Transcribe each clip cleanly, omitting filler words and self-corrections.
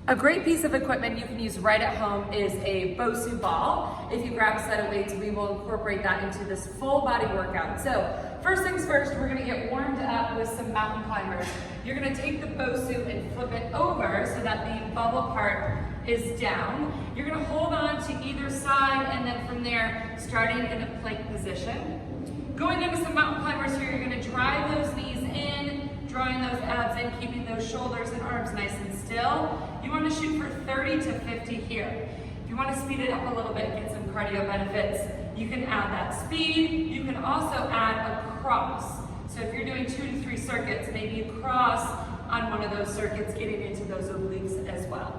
A great piece of equipment you can use right at home is a Bosu ball. If you grab a set of weights, we will incorporate that into this full body workout. So first things first, we're gonna get warmed up with some mountain climbers. You're gonna take the Bosu and flip it over so that the bubble part is down. You're gonna hold on to either side, and then from there, starting in a plank position. Going into some mountain climbers here, you're gonna drive those knees in, drawing those abs in, keeping those shoulders and arms nice and still. You want to shoot for 30 to 50 here. If you want to speed it up a little bit, get some cardio benefits, you can add that speed. You can also add a cross. So if you're doing 2 to 3 circuits, maybe a cross on one of those circuits, getting into those obliques as well.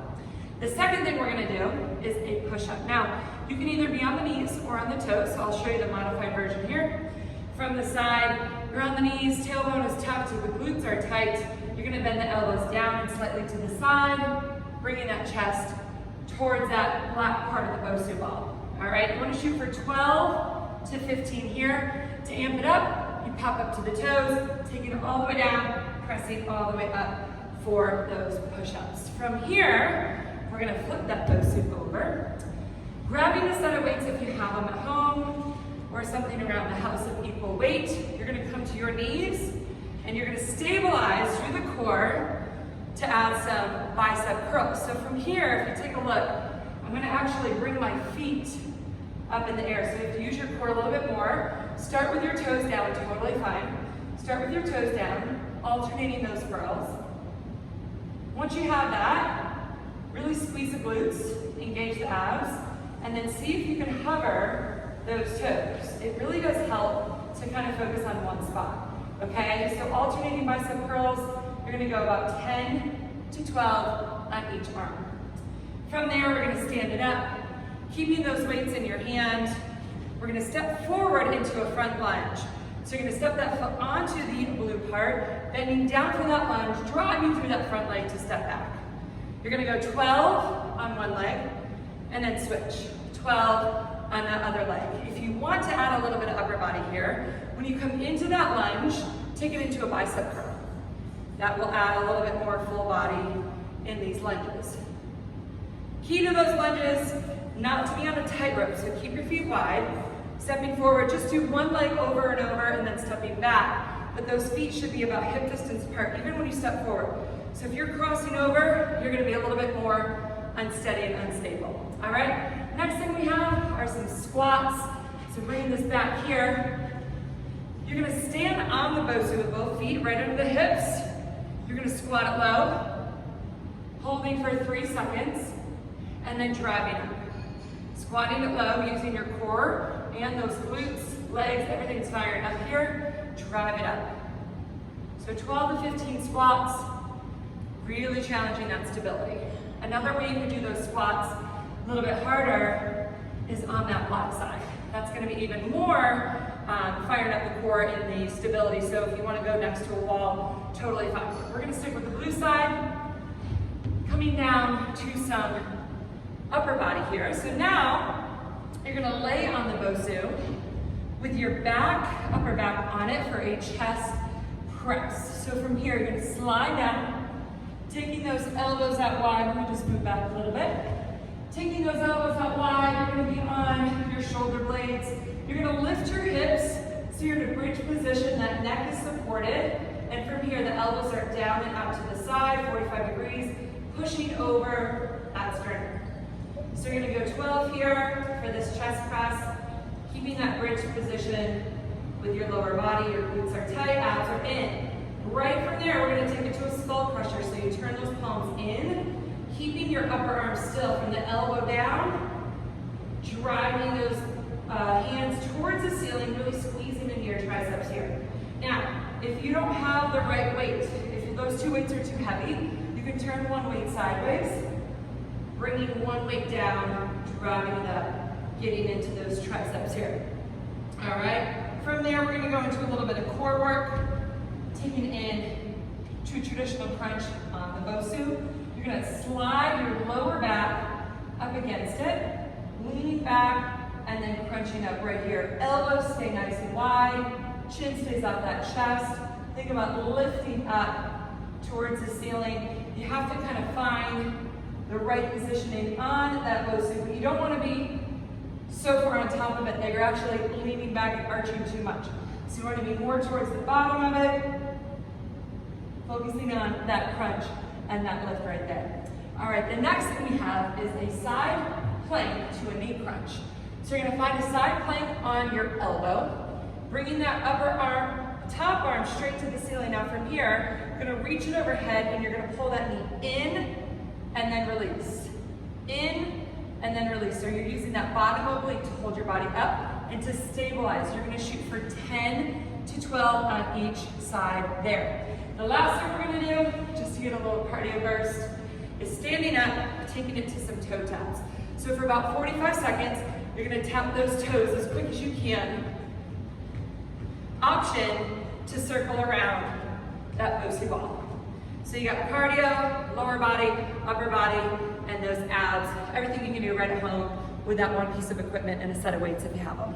The second thing we're going to do is a push-up. Now, you can either be on the knees or on the toes, so I'll show you the modified version here. From the side, you're on the knees, tailbone is tucked, so the glutes are tight. You're gonna bend the elbows down and slightly to the side, bringing that chest towards that black part of the Bosu ball. All right, you wanna shoot for 12 to 15 here. To amp it up, you pop up to the toes, taking it all the way down, pressing all the way up for those push-ups. From here, we're gonna flip that Bosu over, grabbing a set of weights if you have them at home, or something around the house of equal weight. You're gonna come to your knees and you're gonna stabilize through the core to add some bicep curls. So from here, if you take a look, I'm gonna actually bring my feet up in the air. So you have to use your core a little bit more. Start with your toes down, totally fine. Start with your toes down, alternating those curls. Once you have that, really squeeze the glutes, engage the abs, and then see if you can hover those toes. It really does help to kind of focus on one spot, okay? So alternating bicep curls, you're gonna go about 10 to 12 on each arm. From there, we're gonna stand it up, keeping those weights in your hand. We're gonna step forward into a front lunge. So you're gonna step that foot onto the blue part, bending down for that lunge, driving through that front leg to step back. You're gonna go 12 on one leg, and then switch. 12 on the other leg. If you want to add a little bit of upper body here, when you come into that lunge, take it into a bicep curl. That will add a little bit more full body in these lunges. Key to those lunges, not to be on a tightrope, so keep your feet wide. Stepping forward, just do one leg over and over and then stepping back. But those feet should be about hip distance apart, even when you step forward. So if you're crossing over, you're gonna be a little bit more unsteady and unstable. All right? Next thing we have are some squats. So bringing this back here, you're gonna stand on the Bosu with both feet right under the hips. You're gonna squat it low, holding for 3 seconds, and then driving up. Squatting it low, using your core and those glutes, legs, everything's firing up here. Drive it up. So 12 to 15 squats, really challenging that stability. Another way you can do those squats a little bit harder is on that black side. That's gonna be even more firing up the core and the stability. So if you wanna go next to a wall, totally fine. We're gonna stick with the blue side, coming down to some upper body here. So now, you're gonna lay on the Bosu with your back, upper back on it for a chest press. So from here, you're gonna slide down, taking those elbows out wide. Let me just move back a little bit. Taking those elbows out wide, you're gonna be on your shoulder blades. You're gonna lift your hips, so you're in a bridge position, that neck is supported. And from here, the elbows are down and out to the side, 45 degrees, pushing over that sternum. So you're gonna go 12 here for this chest press, keeping that bridge position with your lower body. Your glutes are tight, abs are in. Right from there, we're gonna take it to a skull crusher. So you turn those palms in, keeping your upper arm still from the elbow down, driving those hands towards the ceiling, really squeezing into your triceps here. Now, if you don't have the right weight, if those 2 weights are too heavy, you can turn one weight sideways, bringing one weight down, driving it up, getting into those triceps here. All right, from there, we're gonna go into a little bit of core work, taking in to traditional crunch on the Bosu. You're gonna slide your lower back up against it, leaning back, and then crunching up right here. Elbows stay nice and wide, chin stays off that chest. Think about lifting up towards the ceiling. You have to kind of find the right positioning on that Bosu, but you don't want to be so far on top of it that you're actually leaning back and arching too much. So you want to be more towards the bottom of it, focusing on that crunch and that lift right there. All right, the next thing we have is a side plank to a knee crunch. So you're going to find a side plank on your elbow, bringing that upper arm, top arm straight to the ceiling. Now from here, you're going to reach it overhead and you're going to pull that knee in and then release. In and then release. So you're using that bottom oblique to hold your body up and to stabilize. You're going to shoot for 10 to 12 on each side there. The last thing we're going to do, just to get a little cardio burst, is standing up, taking it to some toe taps. So for about 45 seconds, you're going to tap those toes as quick as you can. Option to circle around that Bosu ball. So you got cardio, lower body, upper body, and those abs. Everything you can do right at home with that one piece of equipment and a set of weights if you have them.